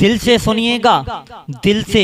दिल से सुनिएगा, दिल से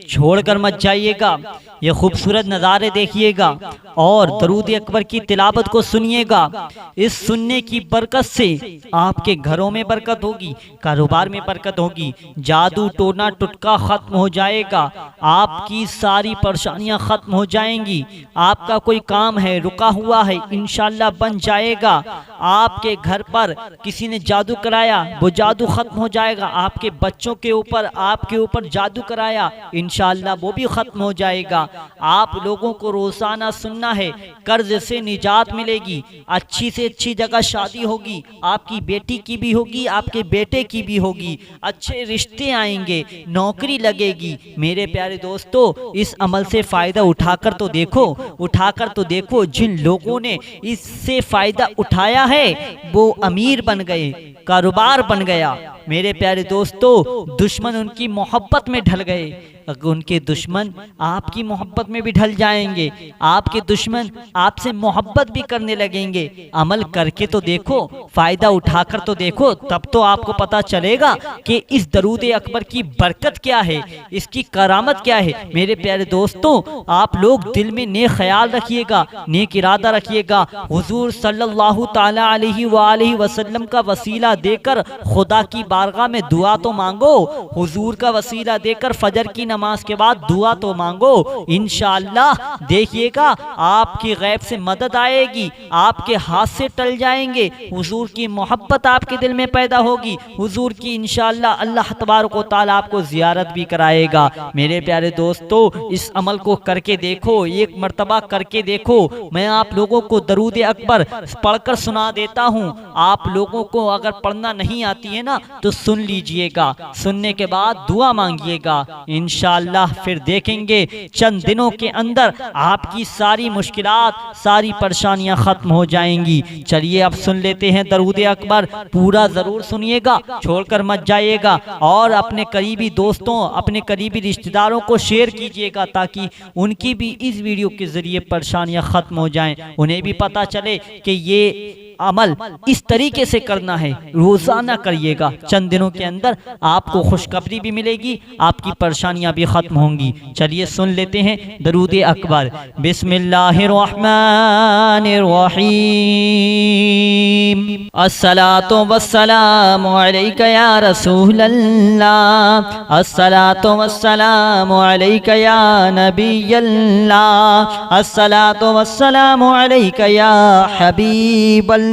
छोड़कर मत जाइएगा। ये खूबसूरत नज़ारे देखिएगा और दरूद अकबर की तिलावत को सुनिएगा। इस सुनने की बरकत से आपके घरों में बरकत होगी, कारोबार में बरकत होगी, जादू टोना टुटका ख़त्म हो जाएगा, आपकी सारी परेशानियां ख़त्म हो जाएंगी। आपका कोई काम है रुका हुआ है, इंशाअल्लाह बन जाएगा। आपके घर पर किसी ने जादू कराया, वो जादू ख़त्म हो जाएगा। आपके बच्चों के ऊपर, आपके ऊपर जादू कराया, इंशाअल्लाह वो भी ख़त्म हो जाएगा। आप लोगों को रोजाना सुनना है, कर्ज से निजात मिलेगी, अच्छी से अच्छी जगह शादी होगी, आपकी बेटी की भी होगी, आपके बेटे की भी होगी, अच्छे रिश्ते आएंगे, नौकरी लगेगी। मेरे प्यारे दोस्तों, इस अमल से फायदा उठाकर तो देखो, उठाकर तो देखो। जिन लोगों ने इससे फायदा उठाया है वो अमीर बन गए, कारोबार बन गया। मेरे प्यारे दोस्तों, दुश्मन उनकी मोहब्बत में ढल गए। अगर उनके दुश्मन आपकी मोहब्बत में भी ढल जाएंगे, आपके दुश्मन आपसे मोहब्बत भी करने लगेंगे। अमल करके तो देखो, फायदा उठाकर तो देखो, तब तो आपको पता चलेगा कि इस दरूद अकबर की बरकत क्या है, इसकी करामत क्या है। मेरे प्यारे दोस्तों, आप लोग दिल में नेक ख्याल रखिएगा, नेक इरादा रखिएगा। हुजूर सल्लल्लाहु ताला अलैहि वसल्लम का वसीला देकर खुदा की बारगाह में दुआ तो मांगो। हुजूर का वसीला देकर फजर की नमाज के बाद दुआ तो मांगो। इंशाअल्लाह देखिएगा आपकी गैब से मदद आएगी, आपके हाथ से टल जाएंगे। हुजूर की मोहब्बत आपके दिल में पैदा होगी। हुजूर की इंशाअल्लाह अल्लाह तबारक व तआला आपको जियारत भी कराएगा। मेरे प्यारे दोस्तों, इस अमल को करके देखो, एक मर्तबा करके देखो। मैं आप लोगों को दरूद अकबर पढ़कर सुना देता हूँ। आप लोगों को अगर पढ़ना नहीं आती है ना तो सुन लीजिएगा, सुनने के बाद दुआ मांगिएगा। इंशाअल्लाह फिर देखेंगे चंद दिनों के अंदर आपकी सारी मुश्किलात, सारी परेशानियां खत्म हो जाएंगी। चलिए अब सुन लेते हैं दरूद अकबर। पूरा जरूर सुनिएगा, छोड़कर मत जाइएगा और अपने करीबी दोस्तों, अपने करीबी रिश्तेदारों को शेयर कीजिएगा ताकि उनकी भी इस वीडियो के जरिए परेशानियां खत्म हो जाएं। उन्हें भी पता चले कि ये अमल इस तरीके से करना है। रोजाना करिएगा, चंद दिनों के अंदर आपको खुशखबरी भी मिलेगी, आपकी परेशानियां भी खत्म होंगी। चलिए सुन लेते हैं दरूद अकबर। बिस्मिल्लाहिर्रहमानिर्रहीम। अस्सलातु वस्सलामु अलैका या रसूलल्लाह, अस्सलातु वस्सलामु अलैका या नबियल्लाह, अस्सलातु वस्सलामु अलैका या हबीबल्लाह,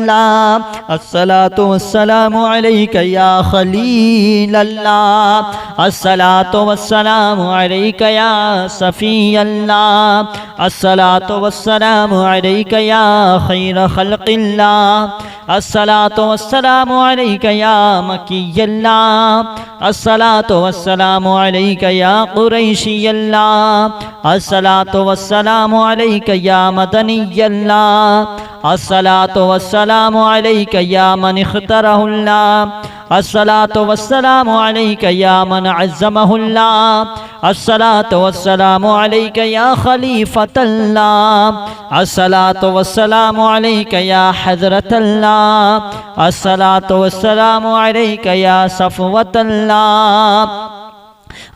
अस्सलातु वस्सलामु अलैका या खलीलल्लाह, अस्सलातु वस्सलामु अलैका या सफीयल्लाह, अस्सलातु वस्सलामु अलैका या खैर खल्क़िल्लाह, अस्सलातु वस्सलामु अलैका या मकियल्लाह, अस्सलातु वस्सलामु अलैका या कुरैशियल्लाह, अस्सलातु वस्सलामु अलैका या मदनियल्लाह, अस्सलातु वस्सलामु अलैका या मन इख्तरहुल्लाह, अस्सलातु वस्सलामु अलैका या मन अज़्ज़महुल्लाह, अस्सलातु वस्सलामु अलैका या खलीफतल्लाह, अस्सलातु वस्सलामु अलैका या हज़रतल्लाह, अस्सलातु वस्सलामु अलैका या सफ़वतल्लाह,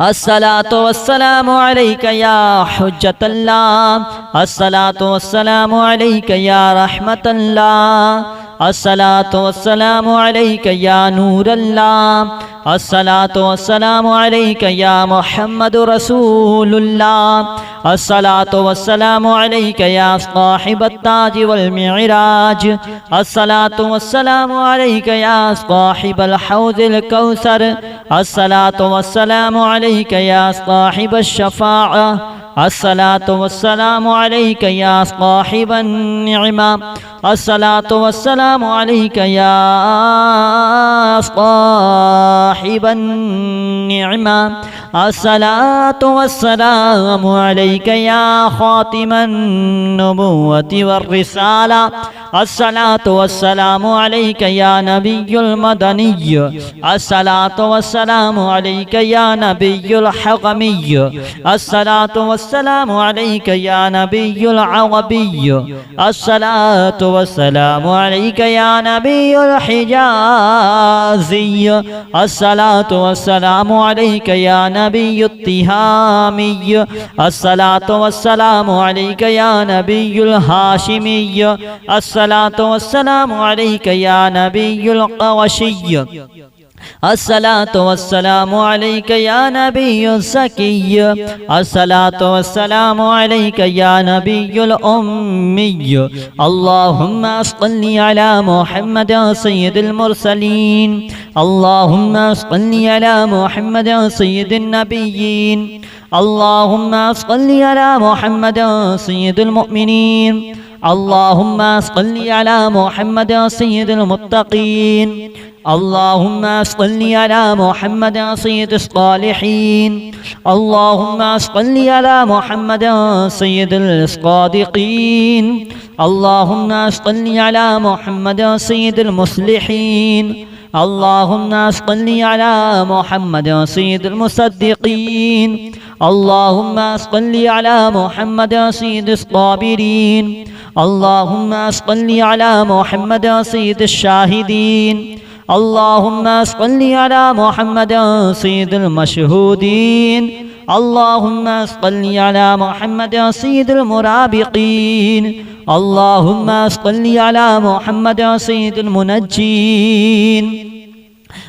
अस्सलातु वस्सलामु अलैका या हुज्जतल्लाह, अस्सलातु वस्सलामु अलैका या रहमतल्लाह, अस्सलातु वस्सलामु अलैका या नूरल्लाह, अस्सलातु वस्सलामु अलैका या मुहम्मदुर रसूलुल्लाह, अस्सलातु वस्सलामु अलैका या साहिबत ताज वल मिअराज, अस्सलातु वस्सलामु अलैका या साहिबल हौज़िल कौसर, अस्सलातु वस्सलामु अलैका या साहिबश शफ़ाअ, अस्सलातु वस्सलामु अलैका या साहिबन निअमा, अस्सलातु वस्सलामु अलैका या साहिबन निअमा, अस्सलातु वस्सलामु अलैका عليك يا خاتم النبوة والرسالة الصلاة والسلام عليك يا نبي المدني الصلاة والسلام عليك يا نبي الحقمي الصلاة والسلام عليك يا نبي العربي الصلاة والسلام عليك يا نبي الحجازي الصلاة والسلام عليك يا نبي التهامي الصلاة والسلام عليك يا نبي الهاشمي الصلاة والسلام عليك يا نبي القرشي الصلاة والسلام عليك يا نبي الزكي الصلاة والسلام عليك يا نبي الأمي اللهم صل على محمد سيد المرسلين اللهم صل على محمد سيد النبيين اللهم صل على محمد سيد المؤمنين اللهم صل على محمد سيد المتقين اللهم صل على محمد سيد الصالحين اللهم صل على محمد سيد الصادقين اللهم صل على محمد سيد المصلحين اللهم صل على محمد سيد المصدقين اللهم صل على محمد سيد الصابرين اللهم صل على محمد سيد الشاهدين اللهم صل على محمد سيد المشهودين اللهم صل على محمد سيد المرابقين اللهم صل على محمد سيد المنجين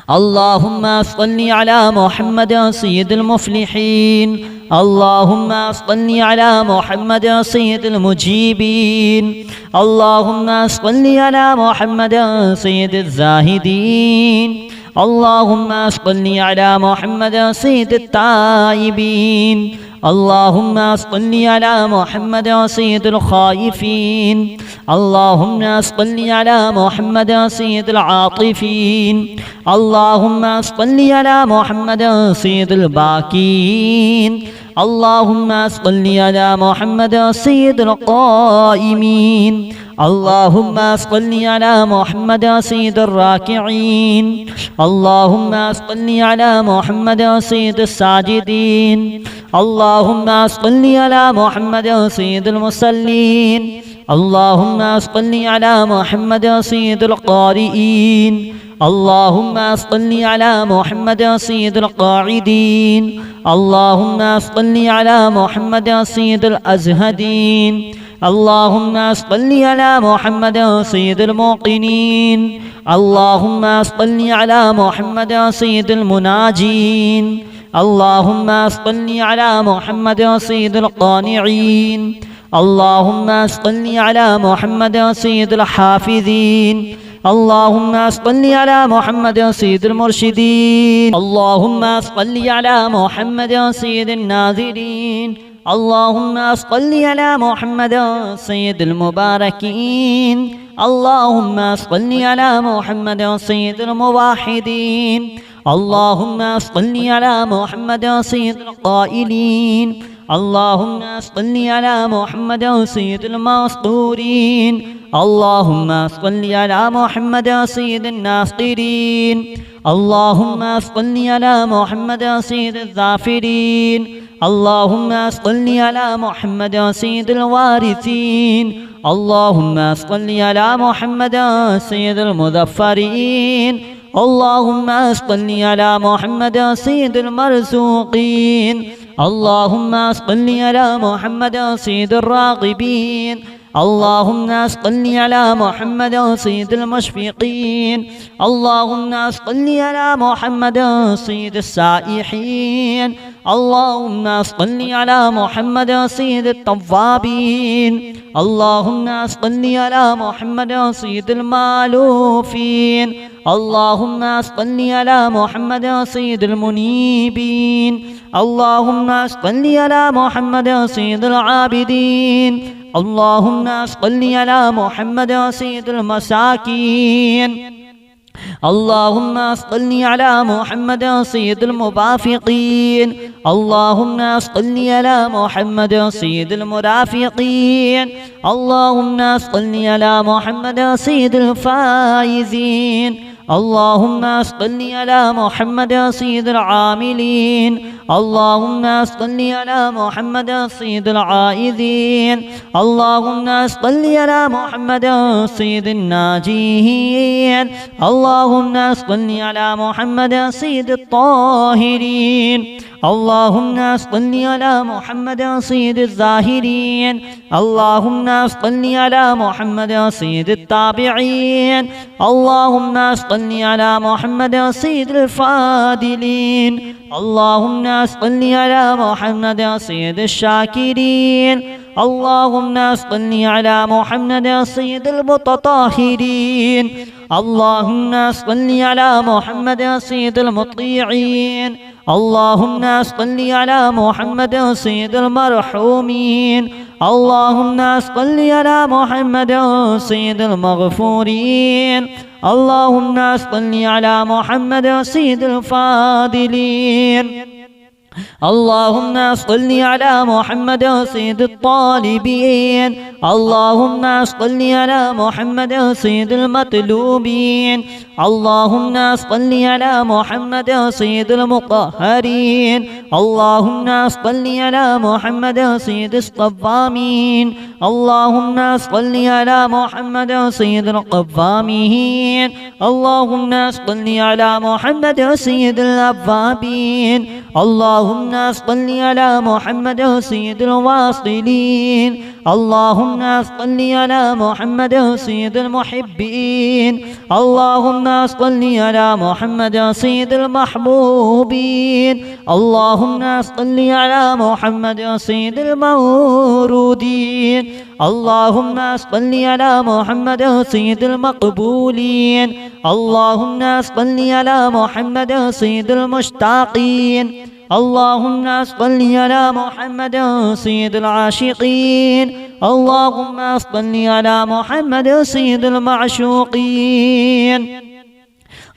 اللهم صل على محمد سيد المفلحين اللهم صل على محمد سيد المجيبين اللهم صل على محمد سيد الزاهدين اللهم صل على محمد سيد التائبين اللهم صل على محمد سيد الخائفين اللهم صل على محمد سيد العاطفين اللهم صل على محمد سيد الباكين اللهم صل على محمد سيد القائمين اللهم صل على محمد سيد الراكعين اللهم صل على محمد سيد الساجدين اللهم صل على محمد سيد المصلين اللهم صل على محمد سيد القارئين اللهم صل على محمد سيد القاعدين اللهم صل على محمد سيد الأزهدين اللهم صل على محمد سيد الموقنين اللهم صل على محمد سيد المناجين اللهم صل على محمد سيد القانعين اللهم صل على محمد سيد الحافظين اللهم صل على محمد سيد المرشدين اللهم صل على محمد سيد الناذرين اللهم صل على محمد سيد المباركين اللهم صل على محمد سيد الموحدين اللهم صل على محمد سيد القائلين اللهم صل على محمد سيد المسطورين اللهم صل على محمد سيد الناصرين اللهم صل على محمد سيد الظافرين اللهم صل على محمد سيد الوارثين اللهم صل على محمد سيد المظفرين اللهم صل على محمد سيد المرزوقين اللهم صل على محمد سيد الراغبين اللهم صل على محمد سيد المشفقين اللهم صل على محمد سيد السائحين اللهم صل على محمد سيد التوابين اللهم صل على محمد سيد المالوفين اللهم صل على محمد سيد المنيبين اللهم صل على محمد سيد العابدين اللهم صل على محمد سيد المساكين اللهم صل على محمد سيد المبافقين. اللهم صل على محمد سيد المرافقين. اللهم صل على محمد سيد الفائزين. اللهم صل على محمد سيد العاملين. اللهم صل على محمد سيد العائذين. اللهم صل على محمد سيد الناجين. اللهم صل على محمد سيد الطاهرين. اللهم صل على محمد سيد الزاهرين. اللهم صل على محمد سيد التابعين. اللهم صل على محمد سيد الفاضلين. اللهم صل على محمد سيد الشاكرين. اللهم صل على محمد سيد المتطهرين. اللهم صل على محمد سيد المطيعين. اللهم صل على محمد سيد المرحومين. اللهم صل على محمد سيد المغفورين. اللهم صل على محمد سيد الفاضلين. اللهم صل على محمد سيد الطالبين. اللهم صل على محمد سيد المطلوبين. اللهم صل على محمد سيد المطهرين. اللهم صل على محمد سيد الصوامين. اللهم صل على محمد سيد القوامين. اللهم صل على محمد سيد الأوابين. اللهم صل على محمد سيد الواصلين. اللهم صل على محمد سيد المحبين. اللهم صل على محمد سيد المحبوبين. اللهم صل على محمد سيد المورودين. اللهم صل على محمد سيد المقبولين. اللهم صل على محمد سيد المشتاقين. اللهم صل على محمد سيد العاشقين. اللهم صل على محمد سيد المعشوقين.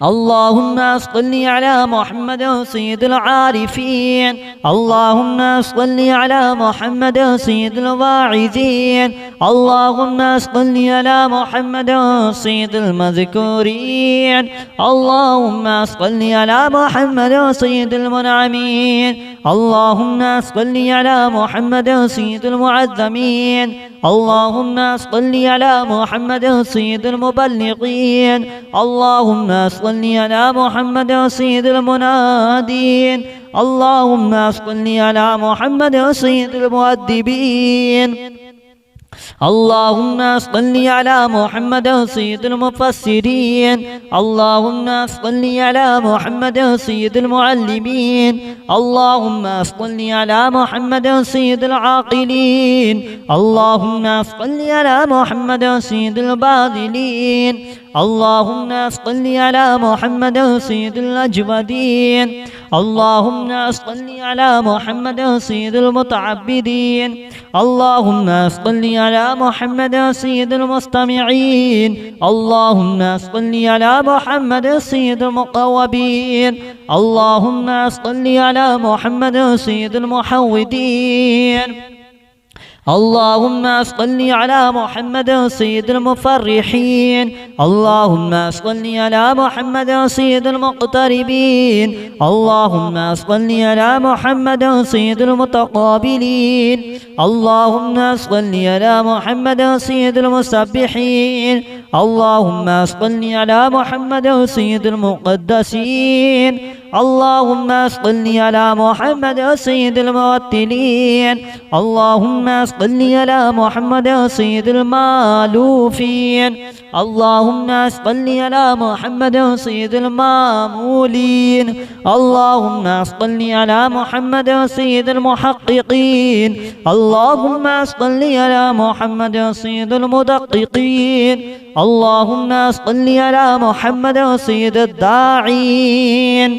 اللهم صل على محمد سيد العارفين. اللهم صل على محمد سيد الواعظين. اللهم صل على محمد سيد المذكورين. اللهم صل على محمد سيد المنعمين. اللهم صل على محمد سيد المعظمين. اللهم صل على محمد سيد المبلغين. اللهم صل على محمد سيد المنادين. اللهم صل على محمد سيد المؤدبين. اللهم صل على محمد سيد المفسرين. اللهم صل على محمد سيد المعلمين. اللهم صل على محمد سيد العاقلين. اللهم صل على محمد سيد الباذلين. اللهم صل على محمد سيد الأجودين. اللهم صل على محمد سيد المتعبدين. اللهم صل على محمد سيد المستمعين. اللهم صل على محمد سيد المقوبين. اللهم صل على محمد سيد المحودين. اللهم صل على محمد سيد المفرحين. اللهم صل على محمد سيد المقتربين. اللهم صل على محمد سيد المتقابلين. اللهم صل على محمد سيد المسبحين. اللهم صل على محمد سيد المقدسين. اللهم صل على محمد سيد الموتلين. اللهم صل على محمد سيد المالوفين. اللهم صل على محمد سيد المامولين. اللهم صل على محمد سيد المحققين. اللهم صل على محمد سيد المدققين. اللهم صل على محمد سيد الداعين.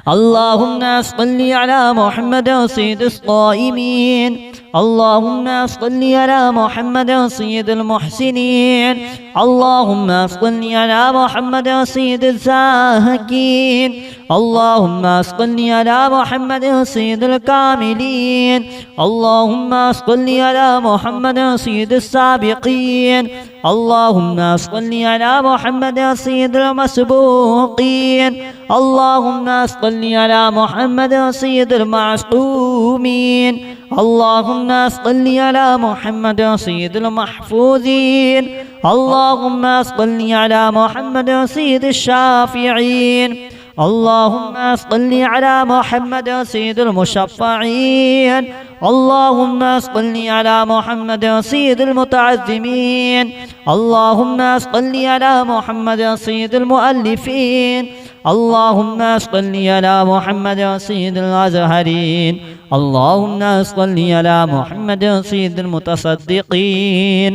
اللهم صل على محمد سيد الصائمين. اللهم صل على محمد سيد المحسنين. اللهم صل على محمد سيد الزاهدين. اللهم صل على محمد سيد الكاملين. اللهم صل على محمد سيد السابقين. اللهم صل على محمد سيد المسبوقين. اللهم صل على محمد سيد المعصومين. اللهم صل على محمد سيد المحفوظين. اللهم صل على محمد سيد الشافعين. اللهم صل على محمد سيد المشفعين. اللهم صل على محمد سيد المتعظمين. اللهم صل على محمد سيد المؤلفين. اللهم صل على محمد سيد الأزهرين. اللهم صل على محمد سيد المتصدقين.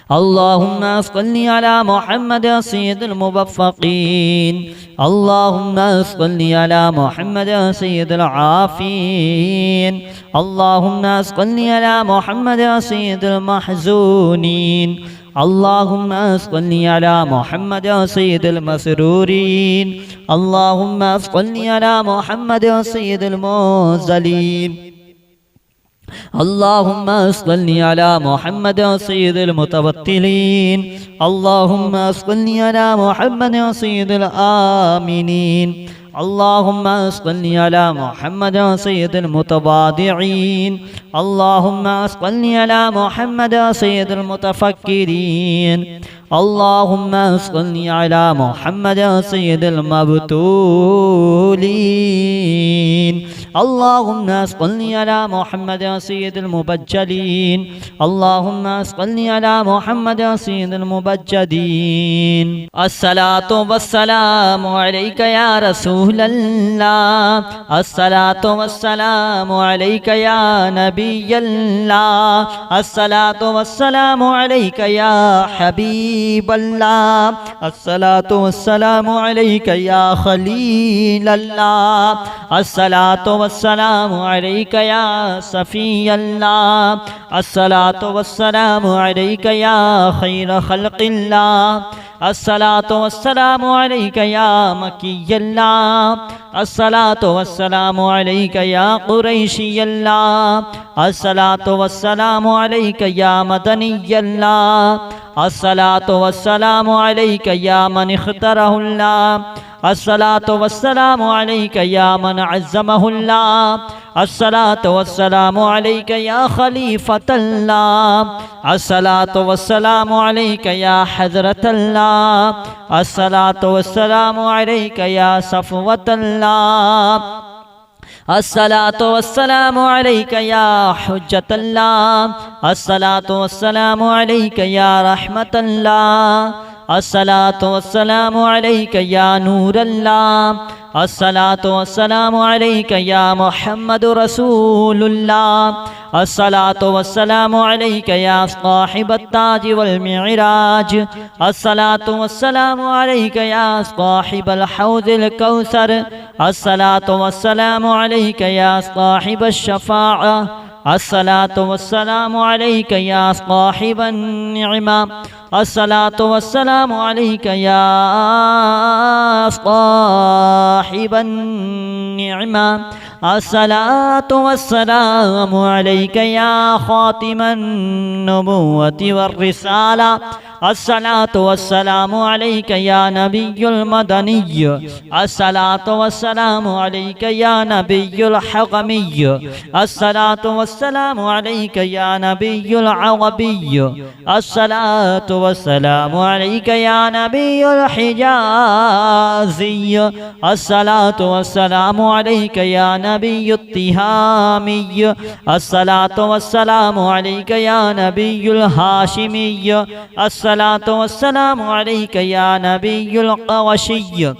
اللهم صل على محمد سيد الموفقين. اللهم صل على محمد سيد العافين. اللهم صل على محمد سيد المحزونين. اللهم صل على محمد سيد المسرورين. اللهم صل على محمد سيد المنزلين. اللهم صل على محمد سيد المتبتلين. اللهم صل على محمد سيد الآمنين. اللهم صل على محمد سيد المتواضعين. اللهم صل على محمد سيد المتفكرين. اللهم صل على محمد سيد المبتولين. اللهم صل على محمد سيد المبجلين. اللهم صل على محمد سيد المبجدين. الصلاة والسلام عليك يا رسول الله. الصلاة والسلام عليك يا نبي الله. الصلاة والسلام عليك يا حبيب الله. الصلاة والسلام عليك يا خليل الله. الصلاة والسلام عليك يا صفي الله. الصلاة والسلام عليك يا خير خلق الله. الصلاة والسلام عليك يا مكي الله. الصلاة والسلام عليك يا قريشي الله. الصلاة والسلام عليك يا مدني الله. الصلاة والسلام عليك يا من اختاره الله. الصلاة والسلام عليك يا من عزمه الله. الصلاة والسلام عليك يا خليفة الله. الصلاة والسلام عليك يا حضرة الله. الصلاة والسلام عليك يا صفوة الله. الصلاة والسلام عليك يا حجة الله. الصلاة والسلام عليك يا رحمة الله. الصلاة والسلام عليك يا نور الله. الصلاة والسلام عليك يا محمد رسول الله. الصلاة والسلام عليك يا صاحب التاج والمعراج. الصلاة والسلام عليك يا صاحب الحوض الكوثر. الصلاة والسلام عليك يا صاحب الشفاعة. الصلاة والسلام عليك يا صاحب النعمة. الصلاة والسلام عليك يا صاحب النعمة. الصلاة والسلام عليك يا خاتم النبوة والرسالة. الصلاة والسلام عليك يا نبي المدني. الصلاة والسلام عليك يا نبي الحقمي. الصلاة والسلام عليك يا نبي العربي. الصلاة والسلام عليك يا نبي الحجازي. الصلاة والسلام عليك يا نبي التهامي. الصلاة والسلام عليك يا نبي الهاشمي. الصلاة والسلام عليك يا نبي القوشي.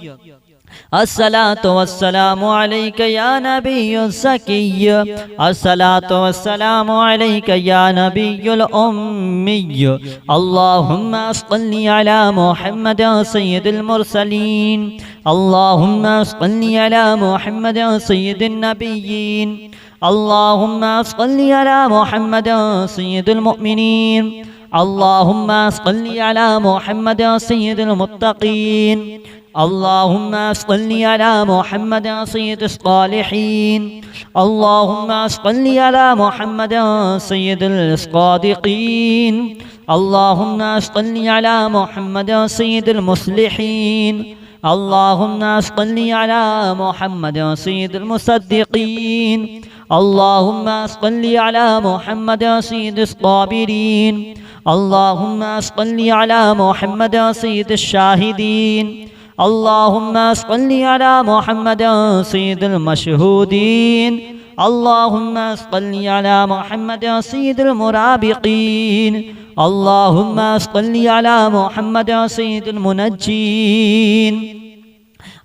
الصلاة والسلام عليك يا نبي الزكي. الصلاة والسلام عليك يا نبي الأمي. اللهم صل على محمد سيد المرسلين. اللهم صل على محمد سيد النبيين. اللهم صل على محمد سيد المؤمنين. اللهم صل على محمد سيد المتقين. اللهم صل على محمد سيد الصالحين. اللهم صل على محمد سيد الصادقين. اللهم صل على محمد سيد المصلحين. اللهم صل على محمد سيد المصدقين. اللهم صل على محمد سيد الصابرين. اللهم صل على محمد سيد الشاهدين. اللهم صل على محمد سيد المشهودين. اللهم صل على محمد سيد المرابقين. اللهم صل على محمد سيد المنجين.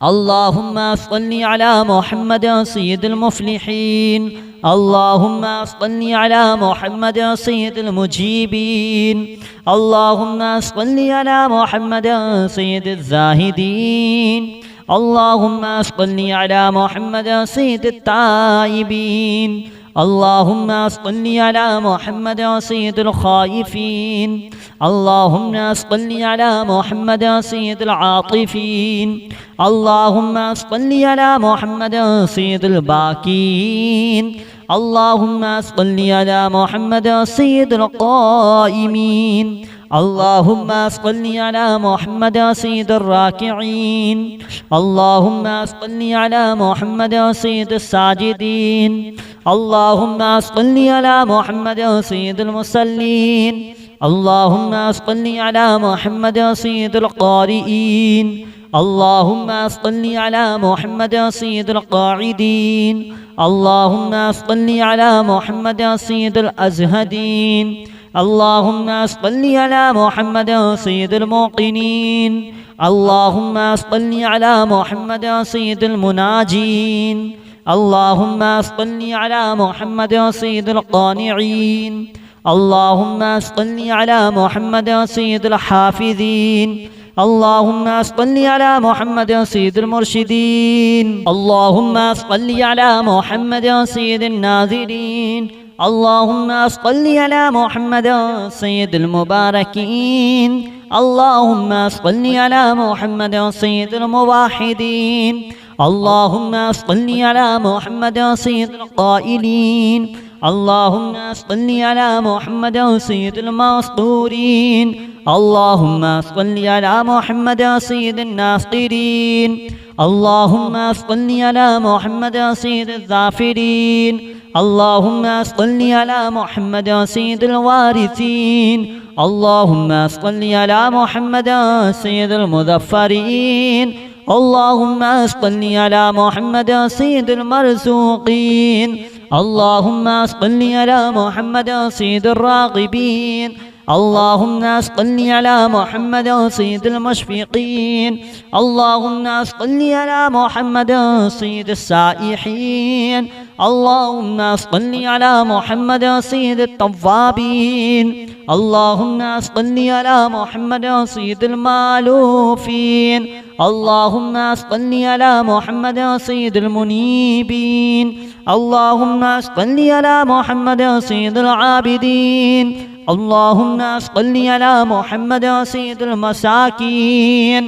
اللهم صل على محمد سيد المفلحين. اللهم صل على محمد سيد المجيبين. اللهم صل على محمد سيد الزاهدين. اللهم صل على محمد سيد التائبين. اللهم صل على محمد سيد الخائفين. اللهم صل على محمد سيد العاطفين. اللهم صل على محمد سيد الباكين. اللهم صل على محمد سيد القائمين. اللهم صل على محمد سيد الراكعين. اللهم صل على محمد سيد الساجدين. اللهم صل على محمد سيد المصلين. اللهم صل على محمد سيد القارئين. اللهم صل على محمد سيد القاعدين. اللهم صل على محمد سيد الأزهدين. اللهم صل على محمد سيد الموقنين. اللهم صل على محمد سيد المناجين. اللهم صل على محمد سيد القانعين. اللهم صل على محمد سيد الحافظين. اللهم صل على محمد سيد المرشدين. اللهم صل على محمد سيد الناذرين. اللهم صل على محمد سيد المباركين. اللهم صل على محمد سيد الموحدين. اللهم صل على محمد سيد القائلين. اللهم صل على محمد سيد المسطورين. اللهم صل على محمد سيد الناصرين. اللهم صل على محمد سيد الظافرين. اللهم صل على محمد سيد الوارثين. اللهم صل على محمد سيد المظفرين. اللهم صل على محمد سيد المرزوقين. اللهم صل على محمد سيد الراغبين. اللهم صل على محمد سيد المشفقين. اللهم صل على محمد سيد السائحين. اللهم صل على محمد سيد التوابين. اللهم صل على محمد سيد المالوفين. اللهم صل على محمد سيد المنيبين. اللهم صل على محمد سيد العابدين. اللهم صل على محمد سيد المساكين.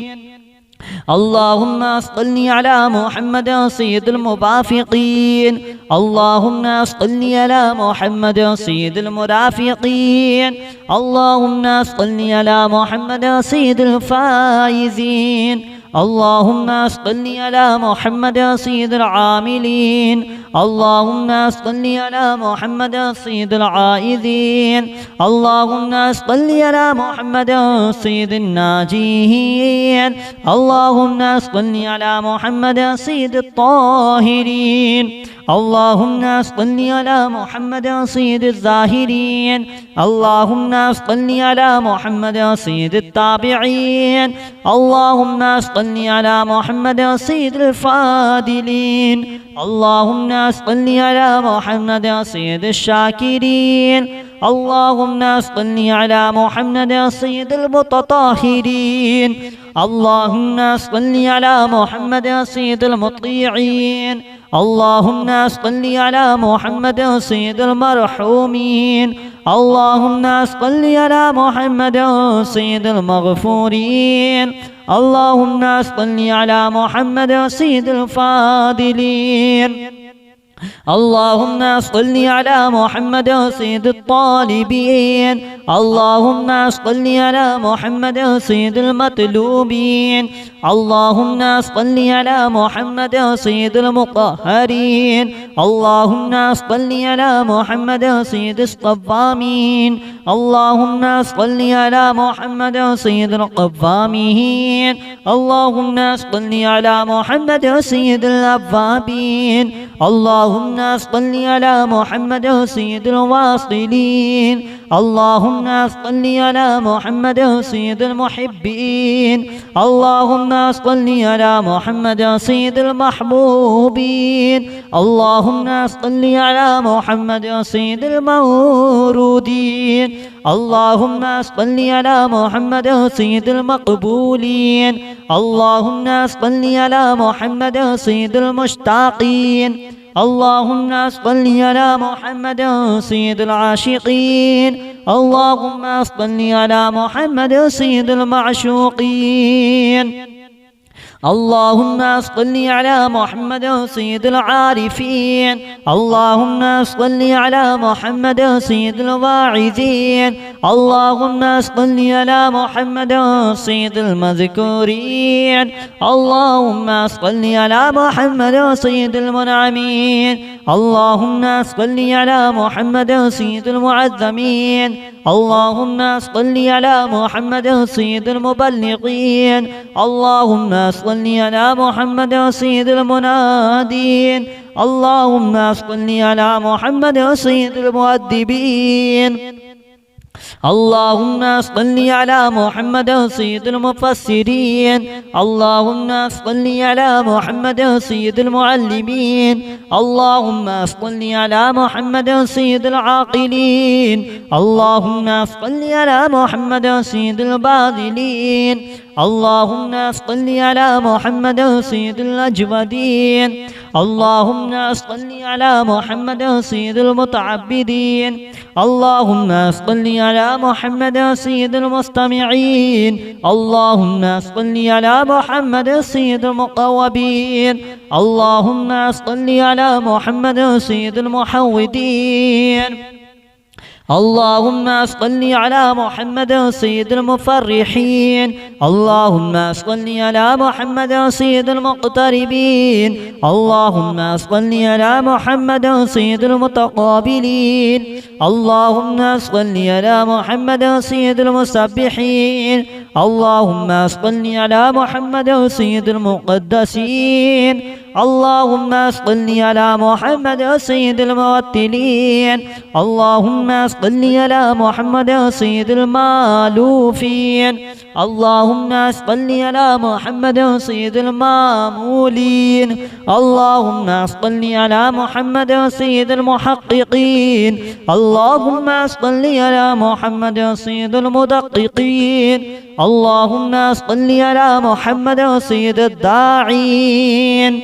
اللهم صل على محمد سيد المبافقين. اللهم صل على محمد سيد المرافقين. اللهم صل على محمد سيد الفائزين. اللهم صل على محمد سيد العاملين. اللهم صل على محمد سيد العائذين. اللهم صل على محمد سيد الناجين. اللهم صل على محمد سيد الطاهرين. اللهم صل على محمد سيد الزاهرين. اللهم صل على محمد سيد التابعين. اللهم صل على محمد سيد الفاضلين. اللهم صل على محمد سيد الشاكرين. اللهم صل على محمد سيد المتطهرين. اللهم صل على محمد سيد المطيعين. اللهم صل على محمد سيد المرحومين. اللهم صل على محمد سيد المغفورين. اللهم صل على محمد سيد الفاضلين. اللهم صل على محمد سيد الطالبين. اللهم صل على محمد سيد المطلوبين. اللهم صل على محمد سيد المطهرين. اللهم صل على محمد سيد الصوامين. اللهم صل على محمد سيد القوامين. اللهم صل على محمد سيد الأوابين. اللهم صل على محمد سيد الواصلين. اللهم صل على محمد سيد المحبين. اللهم صل على محمد سيد المحبوبين. اللهم صل على محمد سيد المورودين. اللهم صل على محمد سيد المقبولين. اللهم صل على محمد سيد المشتاقين. اللهم صل على محمد سيد العاشقين. اللهم صل على محمد سيد المعشوقين. اللهم صل على محمد سيد العارفين. اللهم صل على محمد سيد الواعظين. اللهم صل على محمد سيد المذكورين. اللهم صل على محمد سيد المنعمين. اللهم صل على محمد سيد المعظمين. اللهم صل على محمد سيد المبلغين. اللهم صل على محمد سيد المنادين. اللهم صل على محمد سيد المؤدبين. اللهم صل على محمد سيد المفسرين. اللهم صل على محمد سيد المعلمين. اللهم صل على محمد سيد العاقلين. اللهم صل على محمد سيد الباذلين. اللهم صل على محمد سيد الأجودين. اللهم صل على محمد سيد المتعبدين. اللهم صل على محمد سيد المستمعين. اللهم صل على محمد سيد المقوبين. اللهم صل على محمد سيد المحودين. اللهم صل على محمد سيد المفرحين. اللهم صل على محمد سيد المقتربين. اللهم صل على محمد سيد المتقابلين. اللهم صل على محمد سيد المسبحين. اللهم صل على محمد سيد المقدسين. اللهم صل على محمد سيد الموتلين. اللهم صل على محمد سيد المالوفين. اللهم صل على محمد سيد المامولين. اللهم صل على محمد سيد المحققين. اللهم صل على محمد سيد المدققين. اللهم صل على محمد سيد الداعين.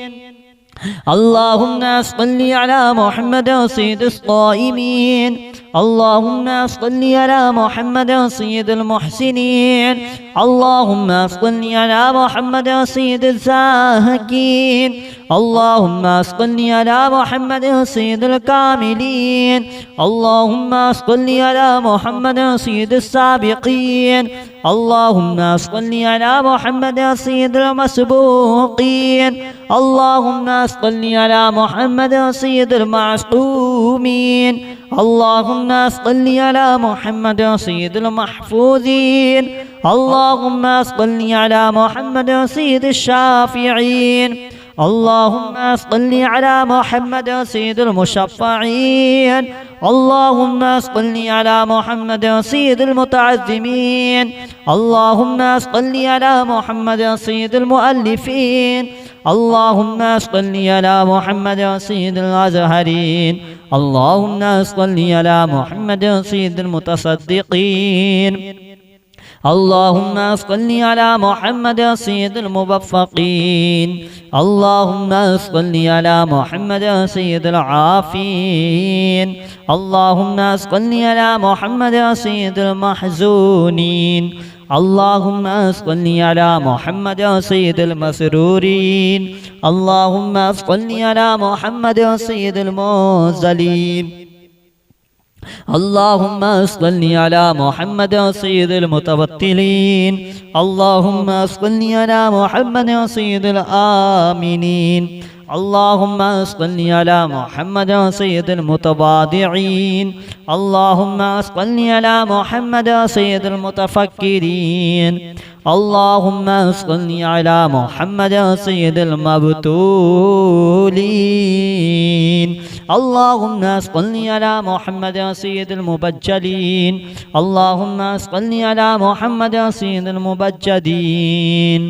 اللهم صل على محمد سيد الصائمين. اللهم صل على محمد سيد المحسنين. اللهم صل على محمد سيد الزاهدين. اللهم صل على محمد سيد الكاملين. اللهم صل على محمد سيد السابقين. اللهم صل على محمد سيد المسبوقين. اللهم صل على محمد سيد المعصومين. اللهم صل على محمد سيد المحفوظين. اللهم صل على محمد سيد الشافعين. اللهم صل على محمد سيد المشفعين. اللهم صل على محمد سيد المتعزمين. اللهم صل على محمد سيد المؤلفين. اللهم صل على محمد سيد الأزهرين. اللهم صل على محمد سيد المتصدقين. اللهم صل على محمد سيد الموفقين اللهم صل على محمد سيد العافين اللهم صل على محمد سيد المحزونين اللهم صل على محمد سيد المسرورين اللهم صل على محمد سيد المنزلين اللهم صل على محمد سيد المتوتلين اللهم صل على محمد سيد الآمنين اللهم صل على محمد سيد المتواضعين اللهم صل على محمد سيد المتفكرين اللهم صل على محمد سيد المبتولين اللهم صل على محمد سيد المبجلين اللهم صل على محمد سيد المبجدين